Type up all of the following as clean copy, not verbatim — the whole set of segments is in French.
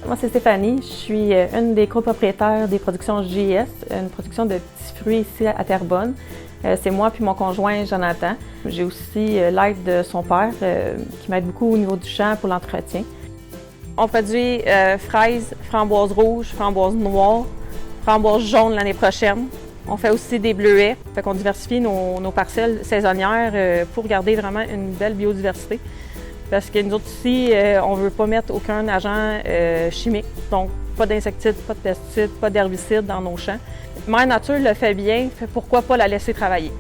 Moi, c'est Stéphanie. Je suis une des copropriétaires des productions JS, une production de petits fruits ici à Terrebonne. C'est moi puis mon conjoint Jonathan. J'ai aussi l'aide de son père qui m'aide beaucoup au niveau du champ pour l'entretien. On produit fraises, framboises rouges, framboises noires, framboises jaunes l'année prochaine. On fait aussi des bleuets. Fait qu'on diversifie nos parcelles saisonnières pour garder vraiment une belle biodiversité. Parce que nous autres ici, on ne veut pas mettre aucun agent chimique. Donc, pas d'insecticides, pas de pesticides, pas d'herbicides dans nos champs. Mère Nature le fait bien, pourquoi pas la laisser travailler?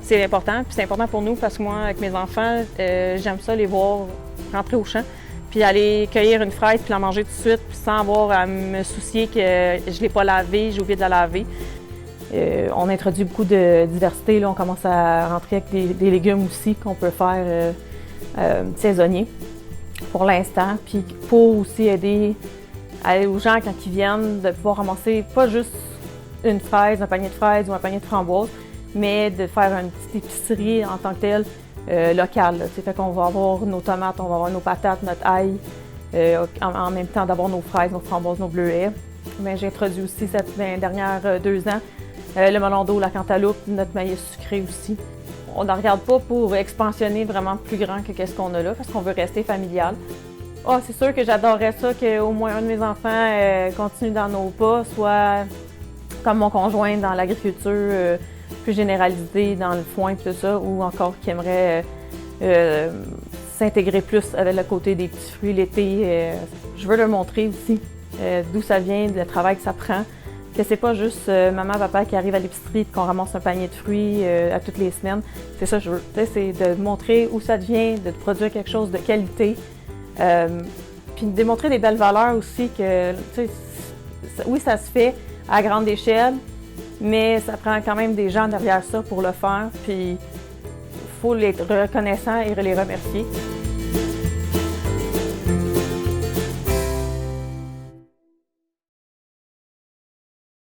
C'est important, puis c'est important pour nous parce que moi, avec mes enfants, j'aime ça les voir rentrer au champ, puis aller cueillir une fraise, puis la manger tout de suite, puis sans avoir à me soucier que je ne l'ai pas lavée, j'ai oublié de la laver. On introduit beaucoup de diversité, là, on commence à rentrer avec des légumes aussi qu'on peut faire saisonniers pour l'instant, puis pour aussi aider aux gens quand ils viennent de pouvoir ramasser pas juste une fraise, un panier de fraises ou un panier de framboises, mais de faire une petite épicerie en tant que telle locale. Fait qu'on va avoir nos tomates, on va avoir nos patates, notre ail, en même temps d'avoir nos fraises, nos framboises, nos bleuets. J'ai introduit aussi ces dernières 2 ans le melon d'eau, la cantaloupe, notre maïs sucré aussi. On ne regarde pas pour expansionner vraiment plus grand que ce qu'on a là, parce qu'on veut rester familial. C'est sûr que j'adorerais ça qu'au moins un de mes enfants continue dans nos pas, soit comme mon conjoint dans l'agriculture plus généralisée, dans le foin et tout ça, ou encore qui aimerait s'intégrer plus avec le côté des petits fruits l'été. Je veux leur montrer aussi d'où ça vient, le travail que ça prend. Que c'est pas juste maman, papa qui arrive à l'épicerie et qu'on ramasse un panier de fruits à toutes les semaines. C'est ça que je veux. C'est de montrer où ça vient, de produire quelque chose de qualité. Puis de démontrer des belles valeurs aussi que, oui, ça se fait à grande échelle, mais ça prend quand même des gens derrière ça pour le faire. Puis il faut les être reconnaissants et les remercier.